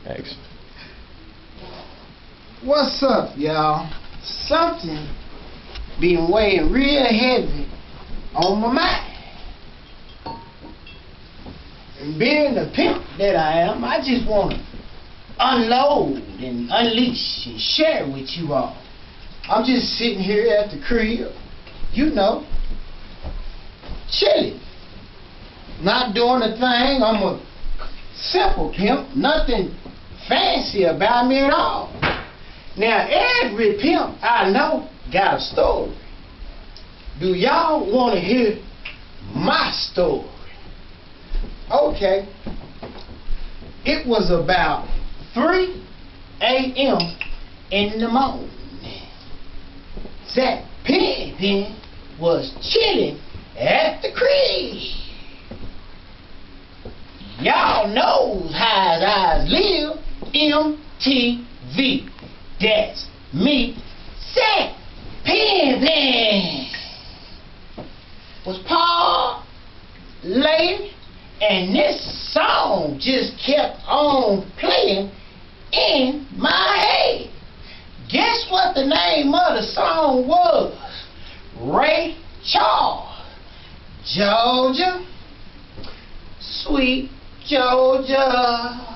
Thanks. What's up, y'all? Something been weighing real heavy on my mind. And being the pimp that I am, I just want to unload and unleash and share with you all. I'm just sitting here at the crib, you know, chilling, not doing a thing. I'm a simple pimp, nothing fancy about me at all. Now, every pimp I know got a story. Do y'all want to hear my story? Okay. It was about 3 a.m. in the morning. Zhack Pimp'n was chilling at the crib. Y'all knows how I live, MTV. That's me, Zhack Pimp'n. Was Paul laying, and this song just kept on playing in my head. Guess what the name of the song was? Ray Charles. Georgia, sweet Georgia.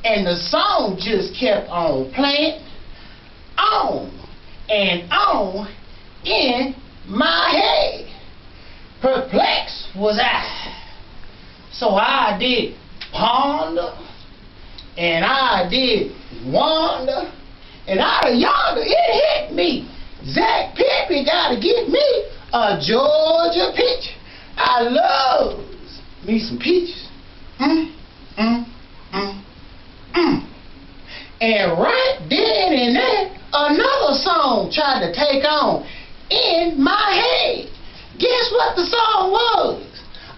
And the song just kept on playing on and on in my head. Perplexed was I. So I did ponder, and I did wonder, and out of yonder it hit me. Zhack Pimp'n gotta get me a Georgia peach. I love me some peaches. And right then and there, another song tried to take on in my head. Guess what the song was?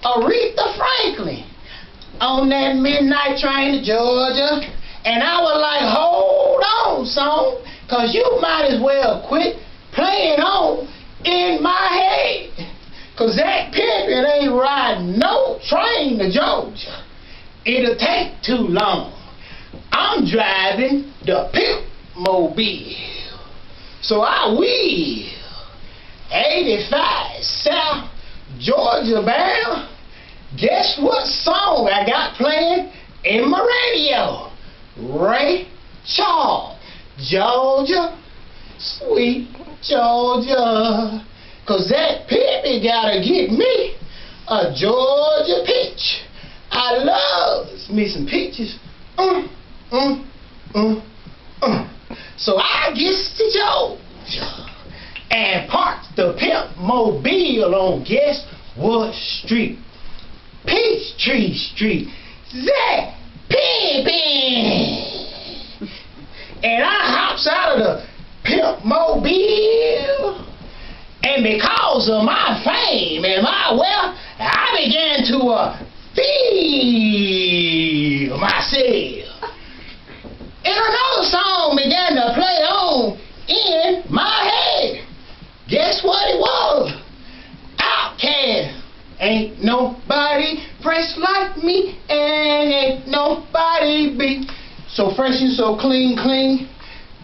Aretha Franklin, on that midnight train to Georgia. And I was like, hold on, song, cause you might as well quit playing on in my head. Cause Zhack Pimp'n ain't riding no train to Georgia. It'll take too long. I'm driving the Pimp Mobile. So I will 85 South Georgia bound. Guess what song I got playing in my radio? Ray Charles, Georgia, sweet Georgia. Cause Zhack Pimp'n gotta get me a Georgia peach. I love me some peaches. So I gets to Georgia and parked the Pimp Mobile on guess what street? Peachtree Street. Zhack Pimp'n. And I hops out of the Pimp Mobile, and because of my fame and my wealth, I began to feel myself. And another song began to play on in my head. Guess what it was? Outcast. Ain't nobody fresh like me, and ain't nobody be so fresh and so clean.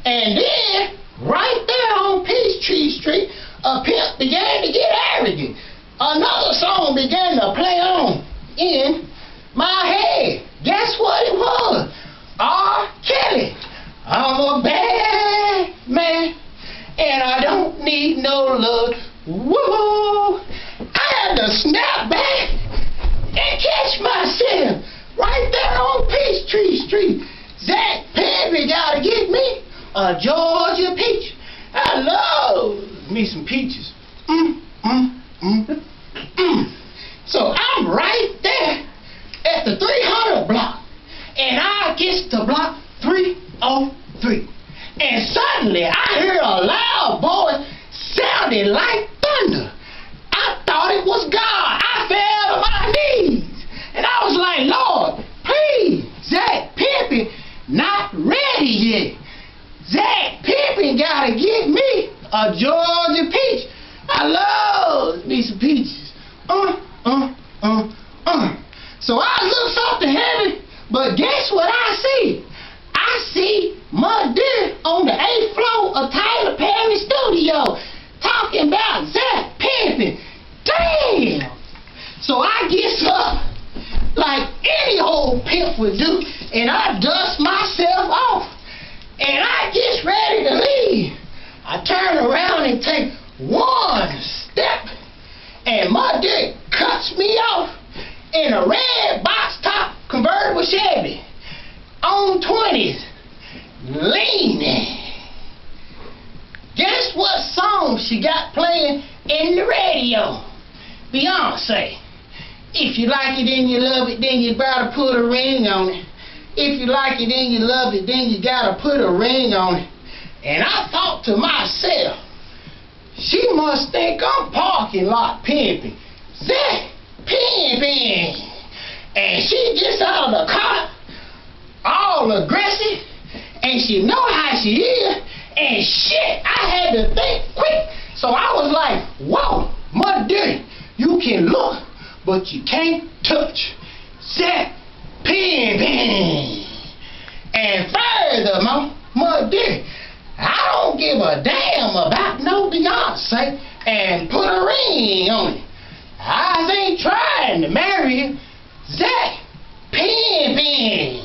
And then, right there on Peachtree Street, a pimp began to get arrogant. Another song began to play on in my head. Guess what it was? R. Kelly. I'm a bad man, and I don't need no love. Woo! I had to snap back and catch myself right there on Peachtree Street. Zhack Pimp'n gotta get me a Georgia peach. I love me some peaches. So I'm right there at the 300 block, and I gets to block 303. And suddenly I heard a loud voice sounding like thunder. I thought it was God. I fell to my knees, and I was like, Lord, please, Zhack Pimp'n not ready yet. Zhack Pimp'n gotta get me a Georgia peach. I love me some peaches. So I looked up to heaven But guess what I see? I see Madea on the 8th floor of Tyler Perry Studio talking about Zhack Pimp'n. Damn! So I gets up like any old pimp would do, and I dust myself off, and I gets ready to leave. I turn around and take one step, and Madea cuts me off in a red box top convertible Chevy on 20s, leaning. Guess what song she got playing in the radio? Beyonce. If you like it and you love it, then you gotta put a ring on it. If you like it and you love it, then you gotta put a ring on it. And I thought to myself, she must think I'm parking lot pimping. Zhack Pimp'n. And she gets out of the car, all aggressive, and she know how she is, and shit, I had to think quick. So I was like, whoa, Madea, you can look, but you can't touch. Zhack Pimp'n. And furthermore, Madea, I don't give a damn about no Beyonce and put a ring on it. I ain't trying to marry you. Zhack Pimp'n.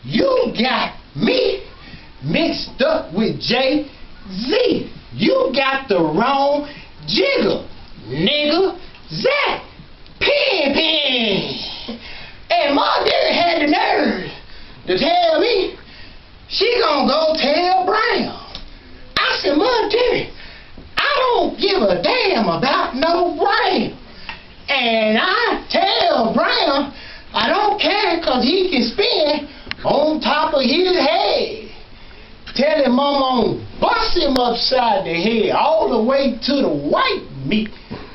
You got me mixed up with Jay-Z. You got the wrong jigger, nigga. Zhack Pimp'n. And Madea had the nerve to tell me she gonna go tell Brown. I said, Madea, I don't give a damn about no Brown. And I tell Brown I don't care, cause he can spin on top of his head. Tell him I'm gonna bust him upside the head all the way to the white meat.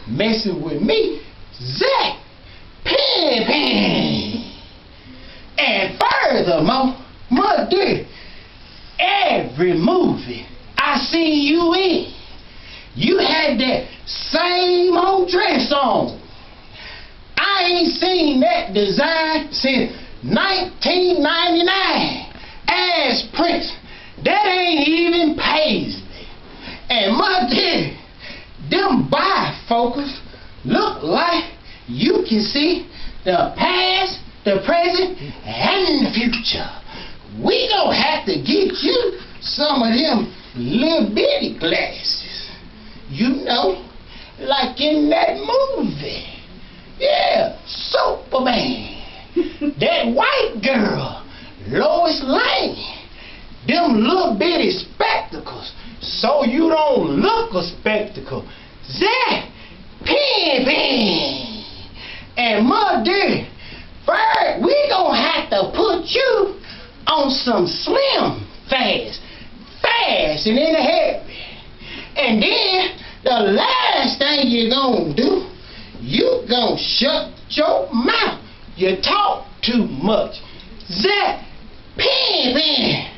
Messing with me, Zhack Pimp'n. And furthermore, Madea, every movie I seen you in, you had that same old dress on. I ain't seen that design since 1999. As Prince, that ain't even Paisley. And Madea, them bifocals look like you can see the past, the present, and the future. We gonna have to get you some of them little bitty glasses. You know, like in that movie. Yeah, Superman. That white girl, Lois Lane. Them little bitty spectacles, so you don't look a spectacle. Zhack Pimp'n. And Madea, first we gonna have to put you on some slim fast and in a hurry. And then the last thing you gonna do, you gonna shut your mouth. You talk too much. Zhack Pimp'n.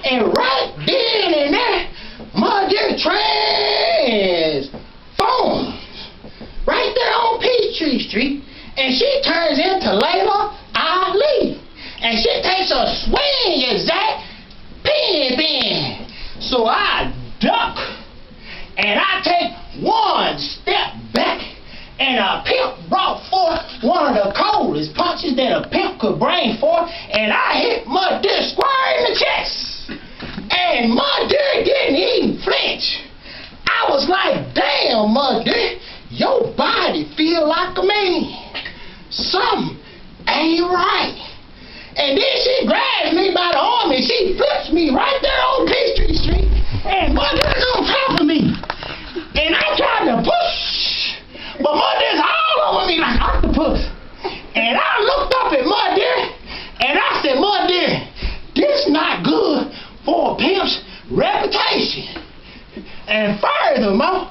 And right then and there, Madea transforms right there on Peachtree Street, and she turns into Layla Ali. And she takes a swing at Zhack Pimp'n. So I duck, and I take one step back, and a pimp brought forth one of the coldest punches that a pimp could bring forth, and I hit Madea square in the chest. And Madea didn't even flinch. I was like, damn, Madea, your body feel like a man. Something ain't right. And then she grabs me by the arm and she flips me right there on Peachtree Street. And Madea's on top of me. And I tried to push, but Madea's all over me like octopus. And I looked up at Madea and I said, Madea, this not good for a pimp's reputation. And furthermore,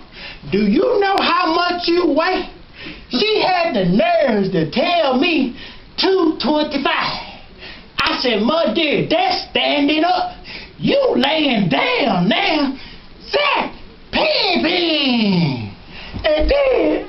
do you know how much you weigh? She had the nerves to tell me 225. I said, Madea, that's standing up. You laying down now. Zhack Pimp'n. And then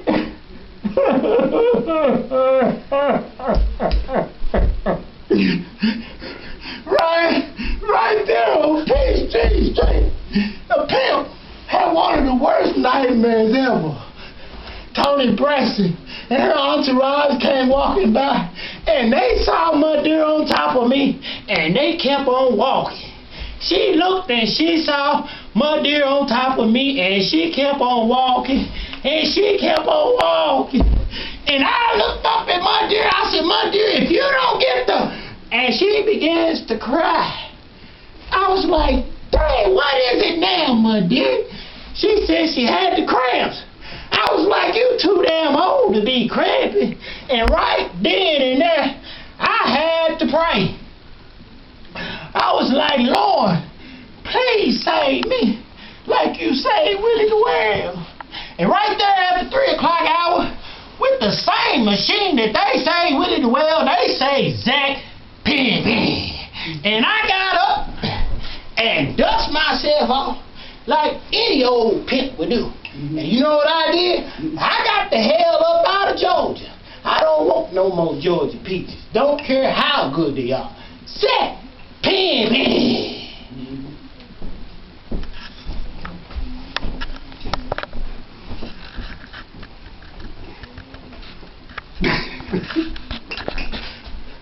Tony Braxton and her entourage came walking by, and they saw Madea on top of me, and they kept on walking. She looked and she saw Madea on top of me, and she kept on walking, and she kept on walking. And I looked up at Madea. I said, Madea, if you don't get the... And she begins to cry. I was like, dang, what is it now, Madea? She said she had the cramps. I was like, you too damn old to be cramping. And right then and there, I had to pray. I was like, Lord, please save me like you saved Willie the World. And right there at the 3 o'clock hour, with the same machine that they say Willie the World, they say Zhack Pimp'n. And I got up and dust myself off like any old pimp would do. And you know what I did? I got the hell up out of Georgia. I don't want no more Georgia peaches. Don't care how good they are. Zhack Pimp'n.